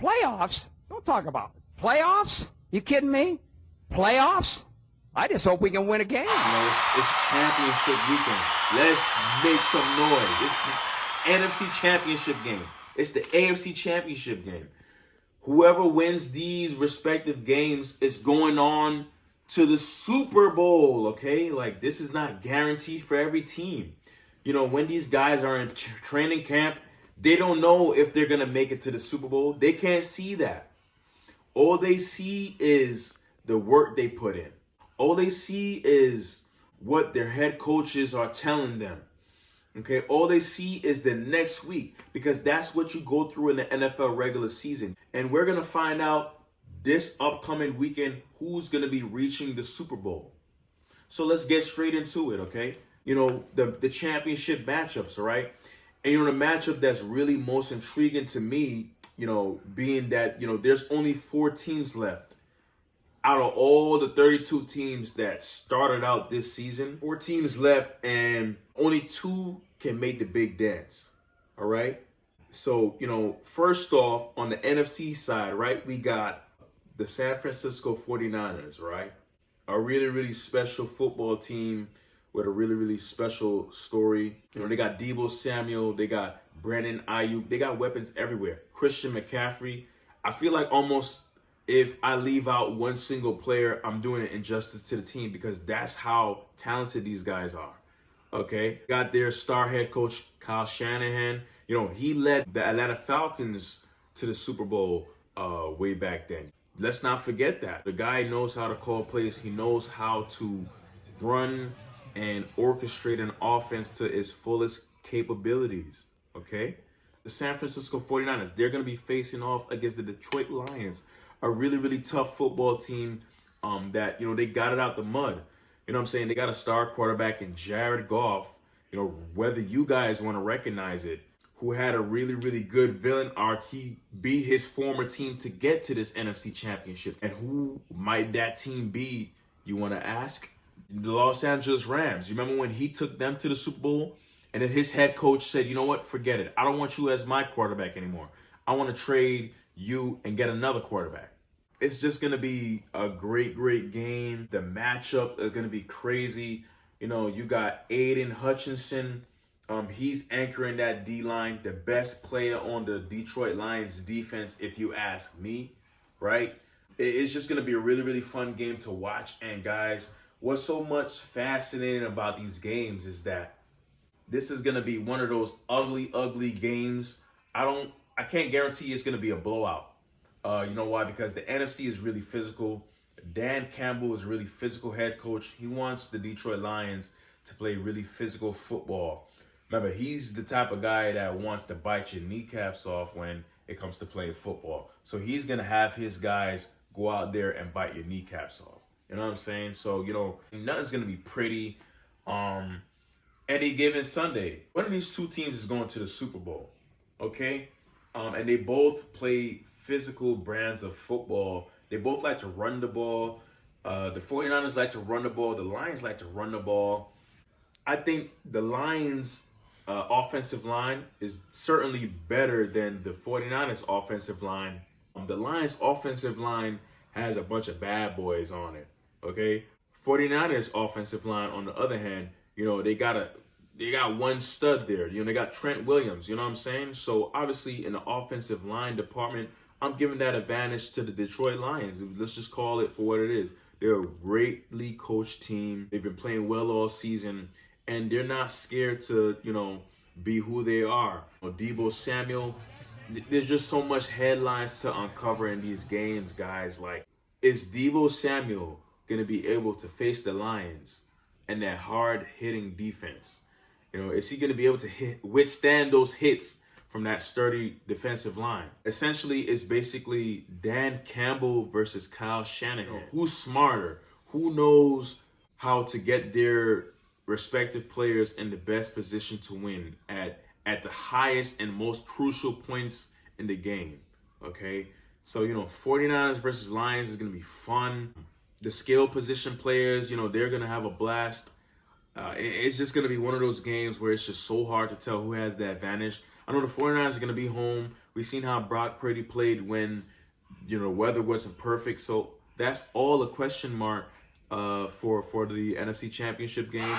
Playoffs? Don't talk about it. Playoffs? You kidding me? Playoffs? I just hope we can win a game. It's championship weekend. Let's make some noise. It's the NFC championship game. It's the AFC championship game. Whoever wins these respective games is going on to the Super Bowl, okay? Like, this is not guaranteed for every team. You know, when these guys are in training camp, they don't know if they're going to make it to the Super Bowl. They can't see that. All they see is the work they put in. All they see is what their head coaches are telling them. Okay, all they see is the next week, because that's what you go through in the NFL regular season. And we're going to find out this upcoming weekend who's going to be reaching the Super Bowl. So let's get straight into it, okay? You know, the championship matchups, all right? And, you know, the matchup that's really most intriguing to me, you know, being that, you know, there's only 4 teams left out of all the 32 teams that started out this season. 4 teams left, and only 2 can make the big dance, all right? So, you know, first off, on the NFC side, right, we got the San Francisco 49ers, right? A really, really special football team with a really, really special story. You know, they got Deebo Samuel, they got Brandon Ayuk, they got weapons everywhere. Christian McCaffrey. I feel like almost if I leave out one single player, I'm doing an injustice to the team, because that's how talented these guys are. Okay, got their star head coach, Kyle Shanahan. You know, he led the Atlanta Falcons to the Super Bowl way back then. Let's not forget that. The guy knows how to call plays. He knows how to run and orchestrate an offense to its fullest capabilities. Okay, the San Francisco 49ers, they're going to be facing off against the Detroit Lions, a really, really tough football team that, you know, they got it out the mud. You know what I'm saying? They got a star quarterback in Jared Goff, you know, whether you guys want to recognize it, who had a really, really good villain arc. He beat his former team to get to this NFC championship. And who might that team be, you want to ask? The Los Angeles Rams. You remember when he took them to the Super Bowl? And then his head coach said, you know what? Forget it. I don't want you as my quarterback anymore. I want to trade you and get another quarterback. It's just going to be a great, great game. The matchup is going to be crazy. You know, you got Aiden Hutchinson. He's anchoring that D-line, the best player on the Detroit Lions defense, if you ask me, right? It's just going to be a really, really fun game to watch. And guys, what's so much fascinating about these games is that this is going to be one of those ugly, ugly games. I can't guarantee it's going to be a blowout. You know why? Because the NFC is really physical. Dan Campbell is a really physical head coach. He wants the Detroit Lions to play really physical football. Remember, he's the type of guy that wants to bite your kneecaps off when it comes to playing football. So he's going to have his guys go out there and bite your kneecaps off. You know what I'm saying? So, you know, nothing's going to be pretty any given Sunday. One of these 2 teams is going to the Super Bowl, okay? And they both play physical brands of football. They both like to run the ball. The 49ers like to run the ball. The Lions like to run the ball. I think the Lions' offensive line is certainly better than the 49ers' offensive line. The Lions' offensive line has a bunch of bad boys on it, okay? 49ers' offensive line, on the other hand, you know, they got one stud there. You know, they got Trent Williams, you know what I'm saying? So, obviously, in the offensive line department, I'm giving that advantage to the Detroit Lions. Let's just call it for what it is. They're a greatly coached team. They've been playing well all season, and they're not scared to, you know, be who they are. Deebo Samuel, there's just so much headlines to uncover in these games, guys. Like, is Deebo Samuel going to be able to face the Lions and that hard-hitting defense? You know, is he going to be able to withstand those hits from that sturdy defensive line? Essentially, it's basically Dan Campbell versus Kyle Shanahan. Who's smarter? Who knows how to get their respective players in the best position to win at the highest and most crucial points in the game, okay? So, you know, 49ers versus Lions is going to be fun. The skill position players, you know, they're going to have a blast. It's just going to be one of those games where it's just so hard to tell who has the advantage. I know the 49ers are going to be home We've seen how Brock Purdy played when, weather wasn't perfect. So that's all a question mark for the NFC Championship game.